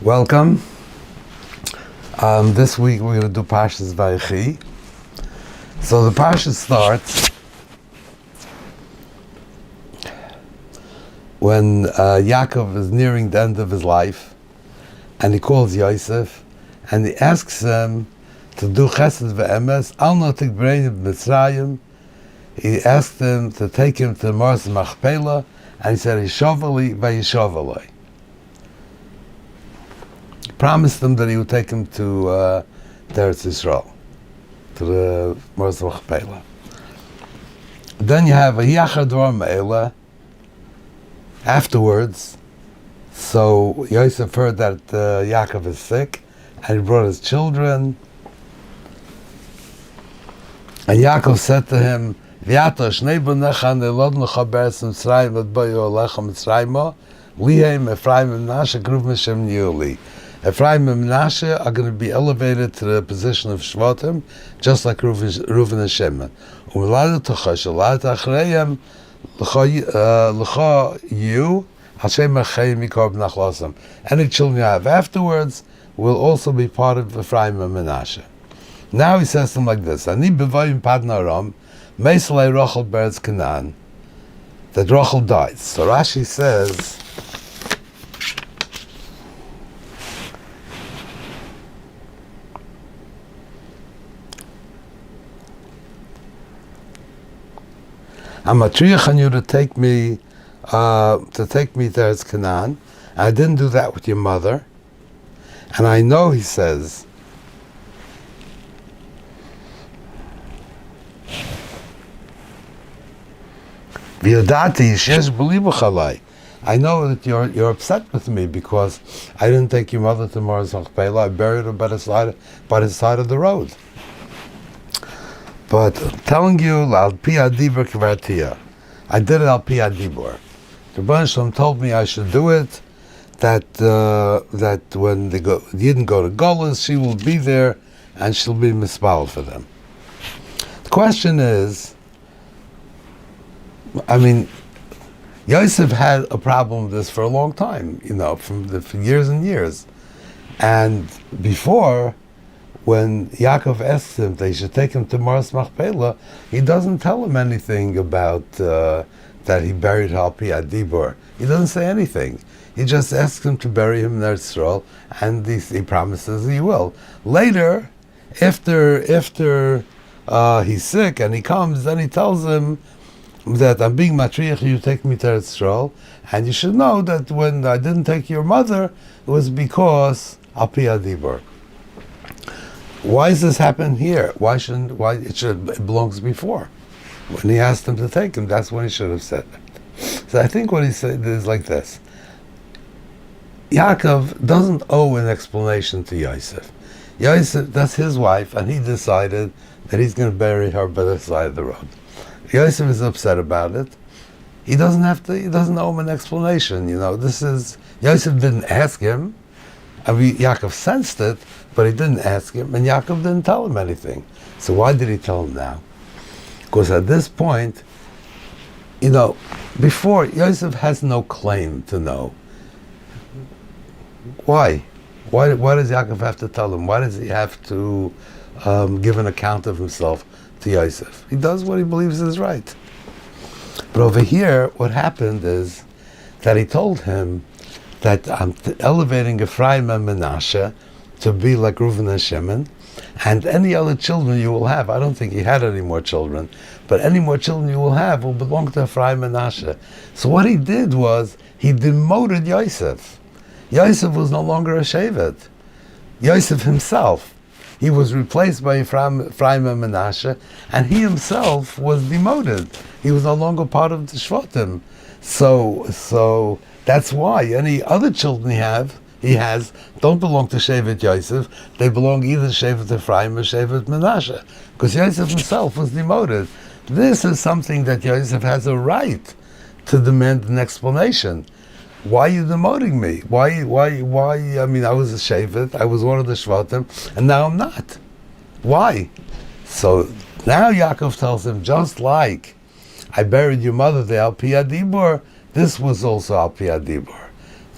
Welcome. This week we're going to do Parshas Vayechi. So the Parsha starts when Yaakov is nearing the end of his life, and he calls Yosef, and he asks him to do Chesed ve'emes, al notik b'reinim b'Mitzrayim. He asked him to take him to Mars Machpelah, and he said, Yishovali v'yishovaloi. He promised him that he would take him to Eretz Yisrael, to the Mars Machpelah. Then you have a Yachad Dvar Me'ela afterwards. So Yosef heard that Yaakov is sick, and he brought his children. And Yaakov said to him, V'yato shnei bonecha ne'lod lecha be'eretz Mitzrayim v'tboyu alecha Mitzrayimo lihem Ephraim and Menashe kruv Meshem Niuli. Ephraim and Menashe are going to be elevated to the position of Shvatim, just like Reuven and Shimon. U'meladu tocha shalat achreihem lecha you Hashem achayim mikor b'nachlosam. Any children you have afterwards will also be part of Ephraim and Menashe. Now he says to him like this: Ani b'vayim padna aram meislei Rachel beretz Canaan. That Rachel died. So Rashi says, I'm matriach on you to take me to Eretz Canaan. I didn't do that with your mother, and I know, he says, I know that you're upset with me because I didn't take your mother to Mars Machpelah. I buried her by the side of the road. But telling you, Al Pi Adibur Kvartia, I did it Al Pi Adibur. The Rebbeinu Shalom told me I should do it. That when they didn't go to Golas, she will be there and she'll be mispal for them. The question is, I mean, Yosef had a problem with this for a long time, for years and years. And before, when Yaakov asks him they should take him to Mars Machpelah, he doesn't tell him anything about that he buried Al Pi Adibur. He doesn't say anything. He just asks him to bury him in Eretz Yisrael, and he promises he will. Later, after he's sick and he comes, then he tells him that I'm being matriach, you take me to Eretz Yisrael, and you should know that when I didn't take your mother, it was because Al Pi Adibur. Why does this happen here? It belongs before. When he asked him to take him, that's when he should have said it. So I think what he said is like this. Yaakov doesn't owe an explanation to Yosef. Yosef, that's his wife, and he decided that he's going to bury her by the side of the road. Yosef is upset about it. He doesn't owe him an explanation. Yosef didn't ask him. I mean, Yaakov sensed it, but he didn't ask him, and Yaakov didn't tell him anything. So why did he tell him now? Because at this point, before, Yosef has no claim to know. Why? Why does Yaakov have to tell him? Why does he have to give an account of himself to Yosef? He does what he believes is right. But over here, what happened is that he told him that I'm elevating Ephraim and Menashe to be like Reuven and Shimon, and any other children you will have. I don't think he had any more children, but any more children you will have will belong to Ephraim and Menashe. So what he did was, he demoted Yosef. Yosef was no longer a Shevet. Yosef himself, he was replaced by Ephraim and Menashe, and he himself was demoted. He was no longer part of the Shvatim. So that's why any other children he has don't belong to Shevet Yosef. They belong either to Shevet Ephraim or Shevet Menashe, because Yosef himself was demoted. This is something that Yosef has a right to demand an explanation. Why are you demoting me? Why? I mean, I was a Shevet, I was one of the Shvatim, and now I'm not. Why? So now Yaakov tells him, just like I buried your mother there, Al Pi Adibur, this was also Al Pi Adibur.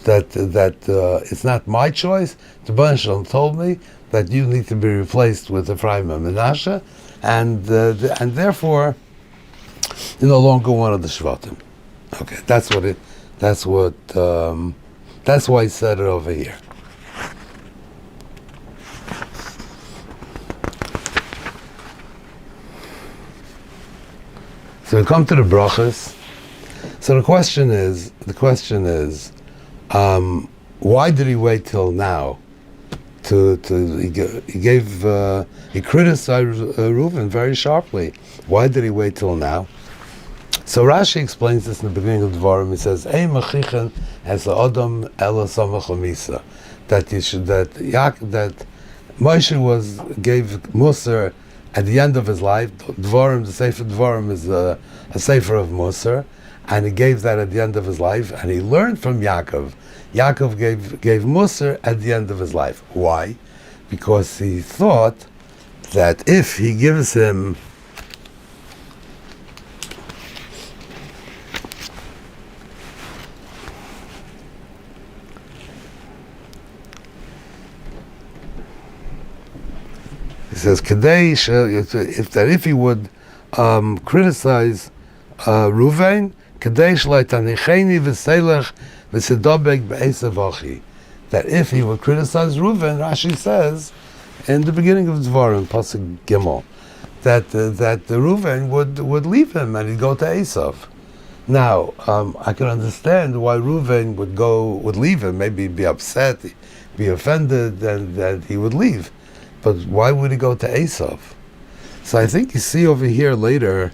it's not my choice. The Rebbeinu Shalom told me that you need to be replaced with Ephraim and Menashe, and therefore you're no longer one of the Shvatim. Okay, that's why he said it over here. So we come to the brachas. So the question is, why did he wait till now? He criticized Reuven very sharply. Why did he wait till now? So Rashi explains this in the beginning of Dvarim. He says, "Ei machichen es adam ela samach lemisa," that Moshe gave Musar at the end of his life. Dvarim, the Sefer Dvarim is a Sefer of Musar, and he gave that at the end of his life, and he learned from Yaakov. Yaakov gave Musar at the end of his life. Why? Because he thought that if he gives him he says, if he would criticize Reuven, that if he would criticize Reuven, Rashi says in the beginning of Dvarim, Pasuk Gimel, that Reuven would leave him and he'd go to Esav. Now, I can understand why Reuven would leave him, maybe be upset, be offended, and he would leave. But why would he go to Esav? So I think you see over here later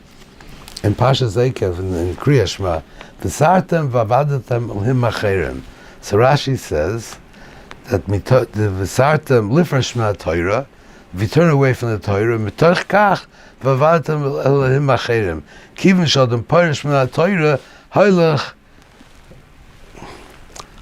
in Parshas Vayechi in Kriya Shema, V'sartem v'avadatem l'him acherim. So Rashi says that the V'sartem lifresh Torah, if you turn away from the Torah, mitoch kach v'avadatem l'him acherim. Kivin shodem parish min Torah, haylech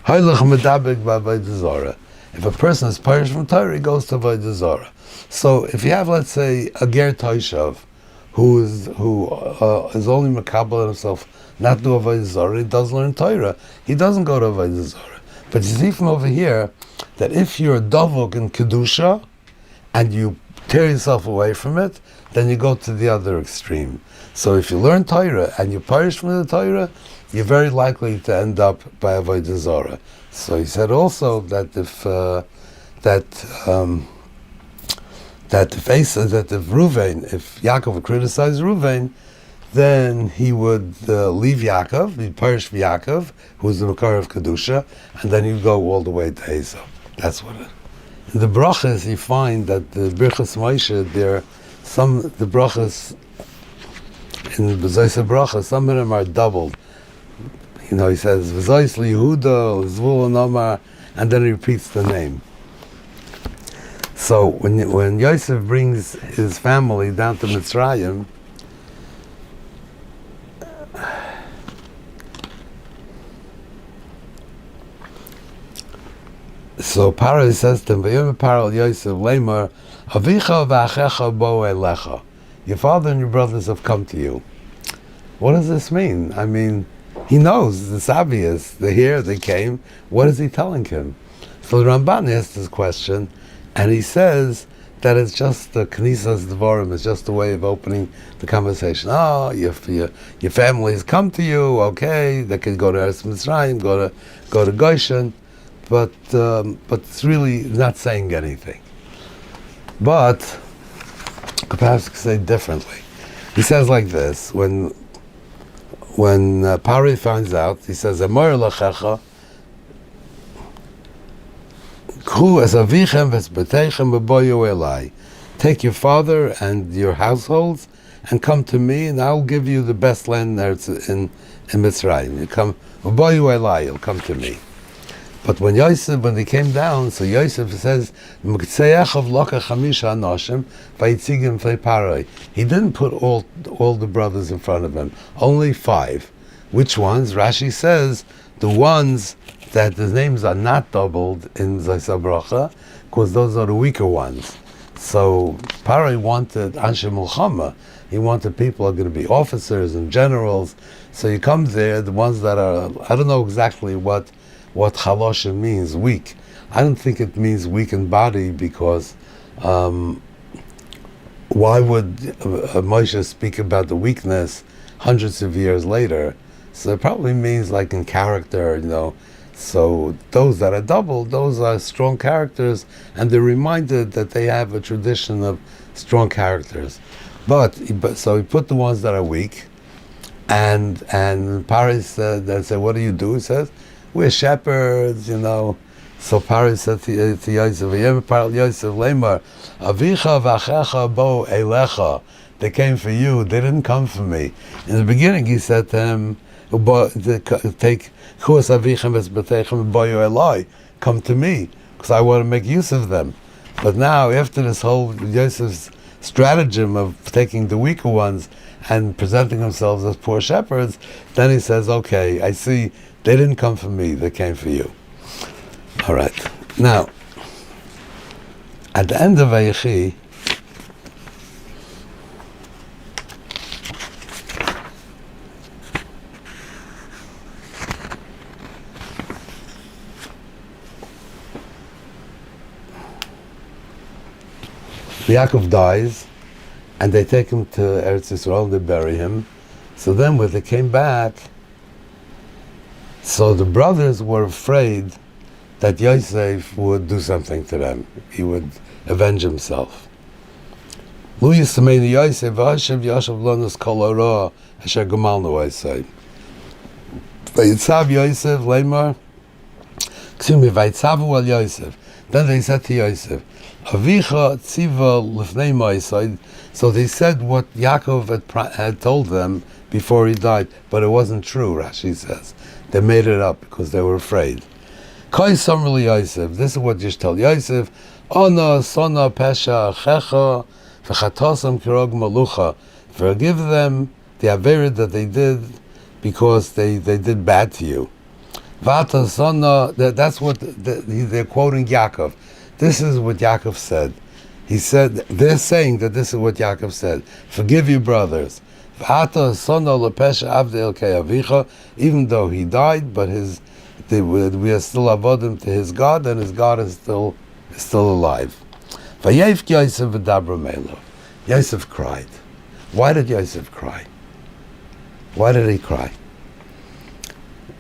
medabek b'avodah zarah. If a person is parish from Torah, he goes to avodah zarah. So if you have, let's say, a ger toishav, who is only makabel himself not to avodah zarah, he does learn Torah. He doesn't go to avodah zarah. But you see from over here that if you're a dovok in kedusha and you tear yourself away from it, then you go to the other extreme. So if you learn Torah and you parish from the Torah, you're very likely to end up by avodah zarah. So he said also that if Yaakov would criticize Reuven, then he would leave Yaakov, he'd perish for Yaakov, who was the Makar of Kedusha, and then he'd go all the way to Esau. That's what it is. In the brachas, you find that the Birchas Moshe, the brachas, in the Bezoysa brachas, some of them are doubled. He says, V'zois liYehuda, Zvul Omar, and then he repeats the name. So when Yosef brings his family down to Mitzrayim, so Paro says to him, V'yom Paro Yosef Lemar, Avicha v'achecha bo elecha. Your father and your brothers have come to you. What does this mean? I mean, he knows, it's obvious. They're here, they came. What is he telling him? So the Ramban asks this question, and he says that it's just the Knisas Dvarim, it's just a way of opening the conversation. Oh, your family has come to you, okay, they can go to Eretz Mitzrayim, go to Goshen, but it's really not saying anything. But perhaps I could say differently. He says like this, when Pari finds out, he says, Amor lachecha, take your father and your households and come to me, and I'll give you the best land there in Mitzrayim. You'll come to me. But when they came down, so Yosef says, he didn't put all the brothers in front of him, only 5. Which ones? Rashi says, the ones that the names are not doubled in Zaysa Bracha, because those are the weaker ones. So Paro wanted Anshe Mulchama. He wanted people who are going to be officers and generals. So you come there, the ones that are, I don't know exactly what what chaloshim means, weak. I don't think it means weak in body, because why would Moshe speak about the weakness hundreds of years later? So it probably means like in character, So those that are double, those are strong characters, and they're reminded that they have a tradition of strong characters. So he put the ones that are weak, and Paris said, what do you do? He says, we're shepherds, So Paris said to Yosef, Yosef Lemar, Avicha v'achecha bo elecha. They came for you, they didn't come for me. In the beginning he said to him, take chus avichem v'zbetechem boyo eloi, come to me, because I want to make use of them. But now, after this whole Yosef's stratagem of taking the weaker ones and presenting themselves as poor shepherds, then he says, okay, I see, they didn't come for me, they came for you. All right. Now, at the end of Vayechi, Yaakov dies, and they take him to Eretz Yisrael, they bury him. So then when they came back, so the brothers were afraid that Yosef would do something to them. He would avenge himself. Lu Yisrael Yosef v'Hashem Yashav Lonas Kol Hara Asher Gamalnu Yosef. Vayitzav Yosef Leimar. Vayitzavu al Yosef. Then they said to Yosef, Avicha tziva lifnei ma'aseh. So they said what Yaakov had told them before he died, but it wasn't true. Rashi says they made it up because they were afraid. Koi samrli Yosef. This is what you should tell Yosef. Ona sona pesha checha v'chatasam kirog malucha. Forgive them the averah that they did because they did bad to you. Vata sona. That's what they're quoting Yaakov. This is what Yaakov said. He said, they're saying that this is what Yaakov said. Forgive your brothers. Even though he died, but we are still avodim to his God, and his God is still alive. Yosef cried. Why did Yosef cry? Why did he cry?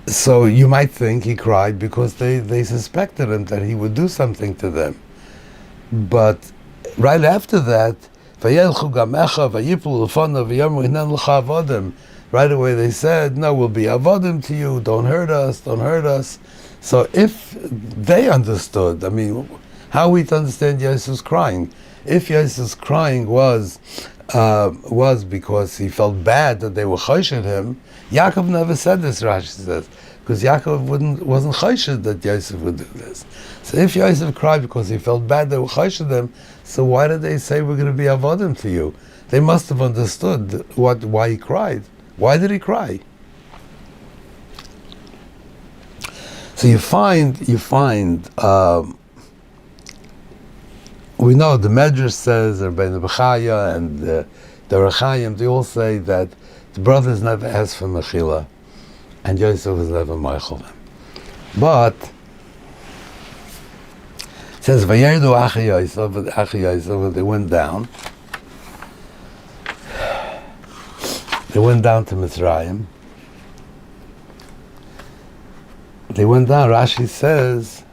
So you might think he cried because they suspected him that he would do something to them. But right after that, right away they said, no, we'll be avodim to you, don't hurt us. So if they understood, how are we to understand Yosef's crying? If Yosef's crying was because he felt bad that they were choshed him, Yaakov never said this, Rashi says, because Yaakov wasn't choshed that Yosef would do this. So if Yosef cried because he felt bad they were choshed him, so why did they say we're going to be avodim to you? They must have understood why he cried. Why did he cry? So you find we know the Medrash says, Rabbi Bechaya and the Rechayim, they all say that the brothers never asked for Mechila, and Yosef was never Meichel them. But it says, Vayerdu Achi Yosef, they went down. They went down to Mitzrayim. They went down, Rashi says,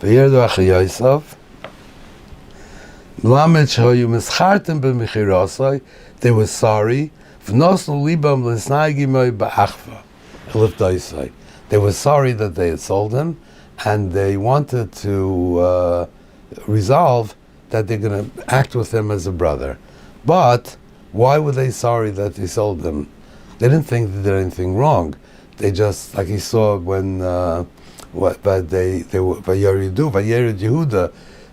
Vayerdu Achi Yosef, they were sorry. They were sorry that they had sold him, and they wanted to resolve that they're going to act with him as a brother. But why were they sorry that they sold him? They didn't think they did anything wrong. They just, like he saw when Vayered Yehuda,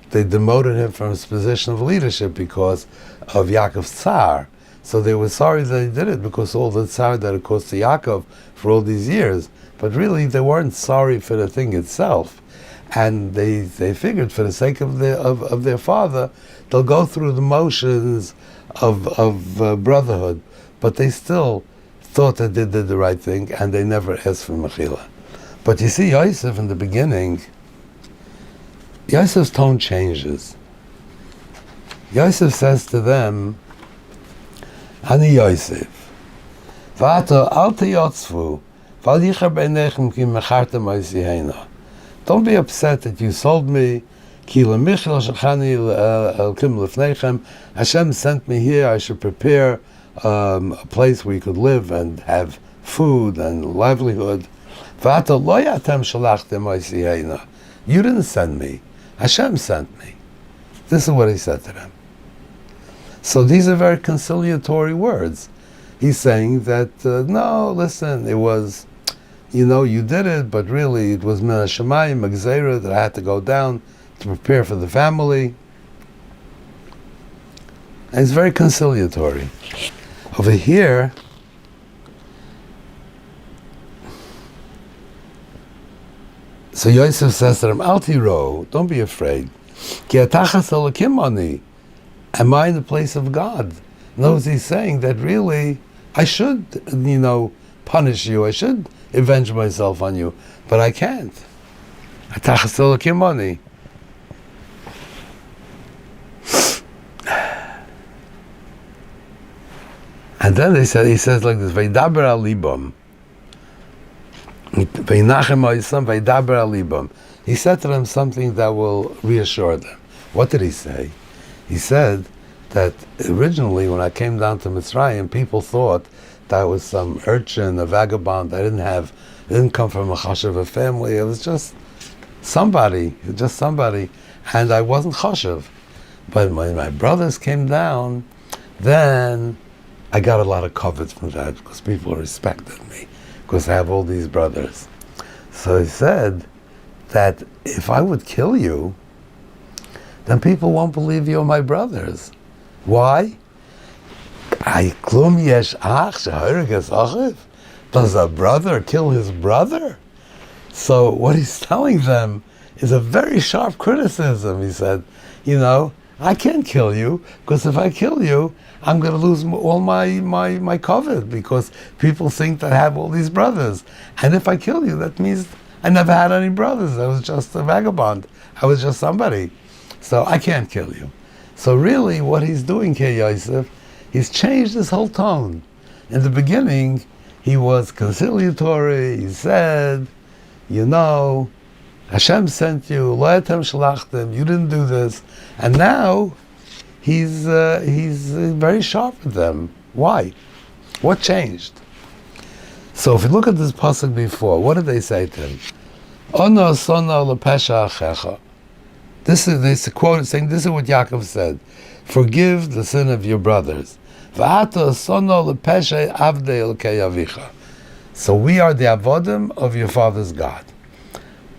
they demoted him from his position of leadership because of Yaakov's tsar. So they were sorry that he did it because all the tsar that it caused to Yaakov for all these years. But really, they weren't sorry for the thing itself, and they figured for the sake of their father, they'll go through the motions of brotherhood. But they still thought that they did the right thing, and they never asked for mechila. But you see, Yosef in the beginning, Yosef's tone changes. Yosef says to them, Ani Yosef, V'ato al teyotzvu, v'al yichar b'einechem ki mechartem oisihena. Don't be upset that you sold me. Ki lemichel shechani elkim lefnechem. Hashem sent me here. I should prepare a place where you could live and have food and livelihood. V'ato lo yatem shalachtem oisihena. You didn't send me. Hashem sent me. This is what he said to them. So these are very conciliatory words. He's saying that, no, listen, it was, you did it, but really it was min hashamayim, magzera, that I had to go down to prepare for the family. And it's very conciliatory. Over here, so Yosef says to them, Al tiro, don't be afraid. Ki atachas elokim ani. Am I in the place of God? In other words, he's saying that really, I should, punish you. I should avenge myself on you, but I can't. Atachas elokim ani. And then he says like this, Veidaber al libam. He said to them something that will reassure them. What did he say? He said that originally when I came down to Mitzrayim, people thought that I was some urchin, a vagabond. I didn't come from a chashuv family. It was just somebody, and I wasn't chashuv. But when my brothers came down, then I got a lot of covet from that because people respected me, because I have all these brothers. So he said that if I would kill you, then people won't believe you're my brothers. Why? Does a brother kill his brother? So what he's telling them is a very sharp criticism. He said, I can't kill you, because if I kill you, I'm going to lose all my covet, because people think that I have all these brothers. And if I kill you, that means I never had any brothers. I was just a vagabond. I was just somebody. So I can't kill you. So really what he's doing here, Yosef, he's changed his whole tone. In the beginning, he was conciliatory. He said, Hashem sent you, lo etem shalachtem, you didn't do this. And now, he's very sharp with them. Why? What changed? So if you look at this pasuk before, what did they say to him? Ono sono lepesha achecha. This is a quote saying, this is what Yaakov said. Forgive the sin of your brothers. V'ato sono lepesha avdei elkei avicha. So we are the avodim of your father's God.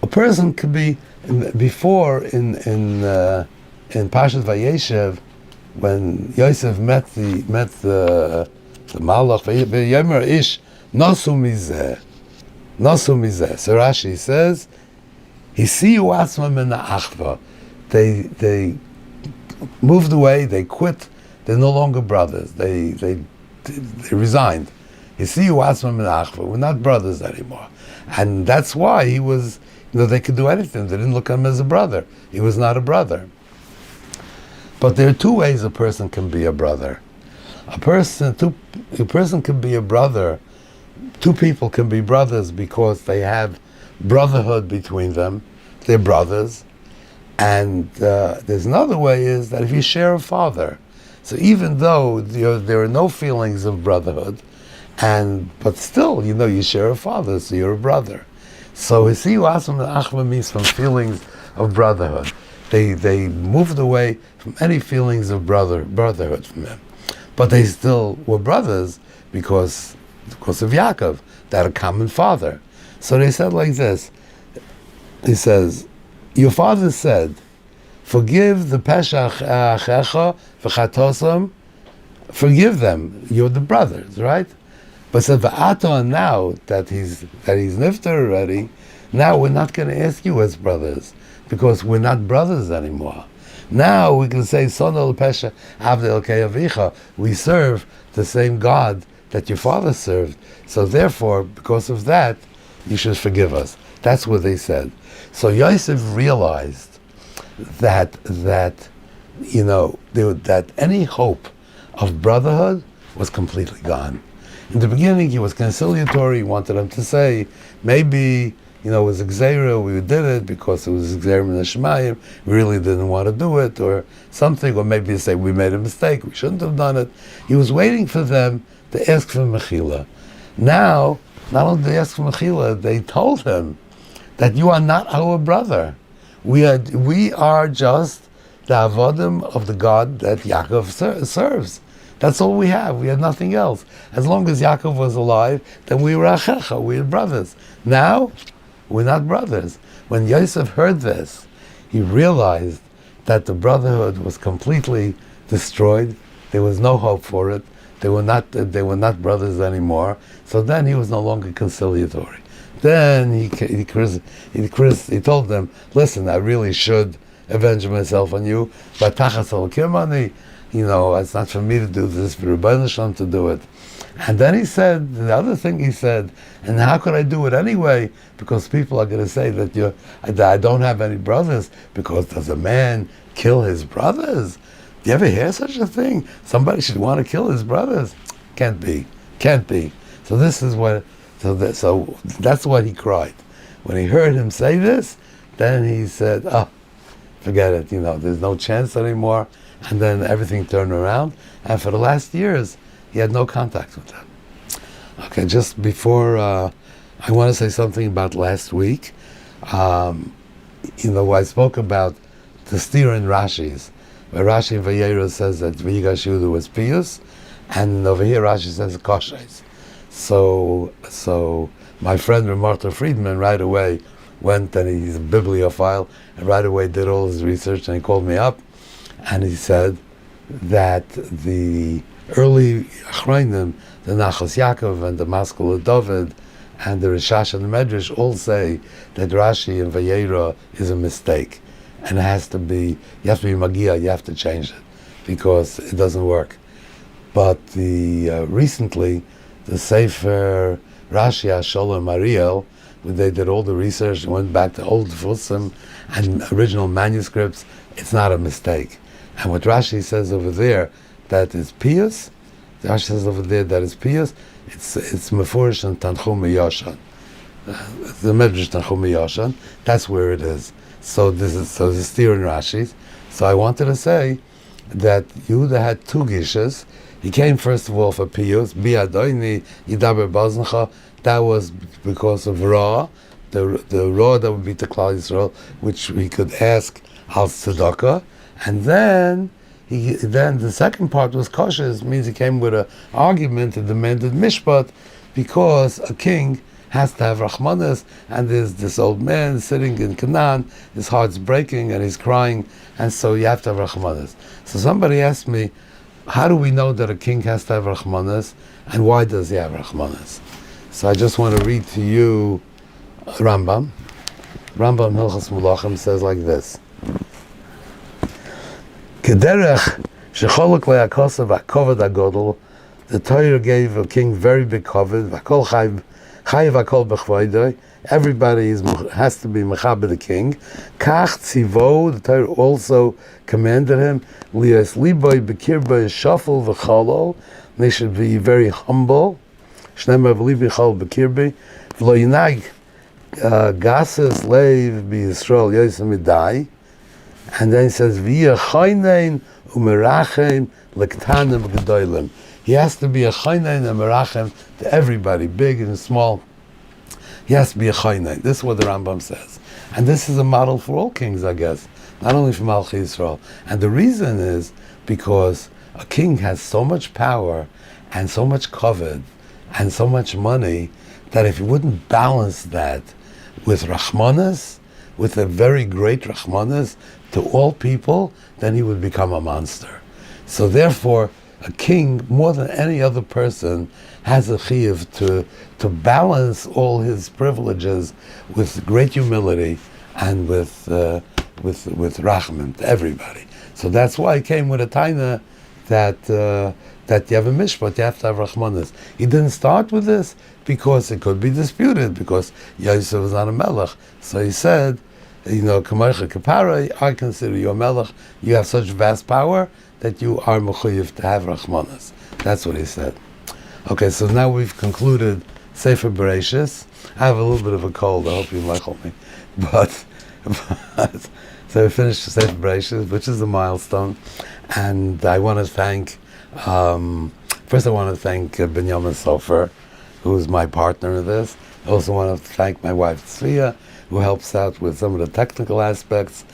A person could be, before in Parshas Vayechi, when Yosef met the Malach, V'yomer ish nasu mizeh. So Rashi says, Hisiyu atzmam min ha'achva. They moved away. They quit. They're no longer brothers. They resigned. Hisiyu atzmam min ha'achva. We're not brothers anymore, and that's why he was. They could do anything. They didn't look at him as a brother. He was not a brother. But there are two ways a person can be a brother. A person can be a brother. Two people can be brothers because they have brotherhood between them. They're brothers. And there's another way is that if you share a father, so even though there are no feelings of brotherhood, but still, you share a father, so you're a brother. So Hisiyu Asam Achva means from feelings of brotherhood. They moved away from any feelings of brotherhood from him. But they still were brothers because of Yaakov, they had a common father. So they said like this. He says, your father said, forgive the Pesach Achecha v'chatosam, forgive them, you're the brothers, right? But said v'ato, now that he's nifter already, now we're not going to ask you as brothers, because we're not brothers anymore. Now we can say Sono l'pesha avdei elkei avicha. We serve the same God that your father served. So therefore, because of that, you should forgive us. That's what they said. So Yosef realized that any hope of brotherhood was completely gone. In the beginning, he was conciliatory. He wanted them to say, maybe, it was Xera, we did it because it was Xera in the Shemayim, we really didn't want to do it, or something, or maybe say, we made a mistake, we shouldn't have done it. He was waiting for them to ask for Mechila. Now, not only did they ask for Mechila, they told him that you are not our brother. We are just the avodim of the God that Yaakov serves. That's all we have. We had nothing else. As long as Yaakov was alive, then we were achecha, we were brothers. Now, we're not brothers. When Yosef heard this, he realized that the brotherhood was completely destroyed. There was no hope for it. They were not brothers anymore. So then he was no longer conciliatory. Then he told them, listen, I really should avenge myself on you, but tachas al-kirmani, it's not for me to do this, for Rabbi Shalom to do it. And then he said, the other thing he said, and how could I do it anyway? Because people are going to say that I don't have any brothers, because does a man kill his brothers? Do you ever hear such a thing? Somebody should want to kill his brothers? Can't be. So so that's what he cried. When he heard him say this, then he said, forget it, there's no chance anymore. And then everything turned around. And for the last years, he had no contact with them. Okay, just before, I want to say something about last week. I spoke about the steer in Rashi's, where Rashi in Vayera says that V'yigash Yehuda was pious, and over here Rashi says koshes. So my friend Rabbi Friedman right away went, and he's a bibliophile, and right away did all his research, and he called me up, and he said that the early Achrayim, the Nachas Yaakov and the Maskul of David and the Rishash and the Medrash all say that Rashi and Vayera is a mistake, and you have to be Magia, you have to change it because it doesn't work. But recently the Sefer Rashi Hasholem Ariel, where they did all the research and went back to old Fusim and original manuscripts, it's not a mistake. And what Rashi says over there, that is pious, Rashi says over there that is pious, it's Mefurish and Tanchum Yoshan. The Medrash Tanchum Yoshan, that's where it is. So this is steer in Rashi's. So I wanted to say that Yehuda had two gishas. He came first of all for pious, Biadoini Yidaber Bazncha. That was because of Ra, the Ra that would be to Klal Yisrael, which he could ask al tzedakah. And then the second part was kosher, means he came with an argument and demanded mishpat, because a king has to have rachmanas, and there's this old man sitting in Canaan, his heart's breaking and he's crying, and so you have to have rachmanas. So somebody asked me, how do we know that a king has to have rachmanas, and why does he have rachmanas? So I just want to read to you Rambam. Rambam Hilchos Mulachim says like this: Kederech shecholok le'akosav ha'kovod ha'godol, the Torah gave a king very big kovod, v'akol chayiv v'akol b'chvoidoi, everybody has to be mechaber the king. Kach tzivo, the Torah also commanded him, lias liboy b'kirboi shafel v'cholo, they should be very humble. Shneimar v'libi chol b'kirbi, v'lo yinag gases leiv b'Yisrael yosem midai. And then he says, V'yeh chaynein u'merachem l'ktanim v'gedolim. He has to be a chaynein and merachem to everybody, big and small. He has to be a chaynein. This is what the Rambam says. And this is a model for all kings, I guess, not only for Malchi Yisrael. And the reason is because a king has so much power and so much kavod and so much money that if he wouldn't balance that with rachmanas, with a very great rachmanas to all people, then he would become a monster. So therefore, a king, more than any other person, has a chiyuv to balance all his privileges with great humility and with rachman to everybody. So that's why he came with a taina that you have a mishpat, you have to have rachmanis. He didn't start with this because it could be disputed, because Yosef was not a melech. So he said, Kamaycha Kapara, I consider you a melech. You have such vast power that you are mechuyev to have rachmanis. That's what he said. Okay, so now we've concluded Sefer Bereshis. I have a little bit of a cold, I hope you like me. But so we finished Sefer Bereshis, which is a milestone. And I want to thank, first I want to thank Binyamin Sofer, who is my partner in this. I also want to thank my wife Tzvia, who helps out with some of the technical aspects.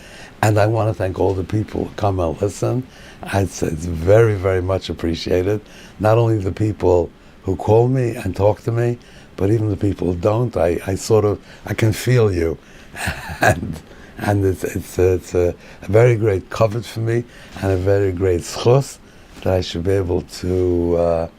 And I want to thank all the people who come and listen. I'd say it's very, very much appreciated. Not only the people who call me and talk to me, but even the people who don't. I can feel you. And it's a very great covet for me, and a very great schus that I should be able to.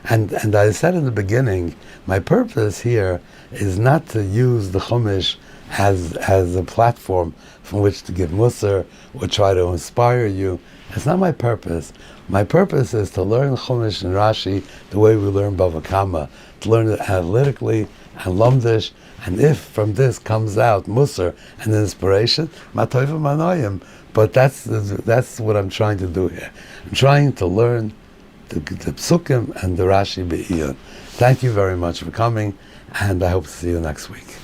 And I said in the beginning, my purpose here is not to use the Chumash as a platform from which to give musar or try to inspire you. It's not my purpose. My purpose is to learn Chumash and Rashi the way we learn Bava Kama, to learn it analytically and lumdish. And if from this comes out musar and inspiration, matayva manoyim. But that's what I'm trying to do here. I'm trying to learn the psukim and the Rashi be'iyun. Thank you very much for coming, and I hope to see you next week.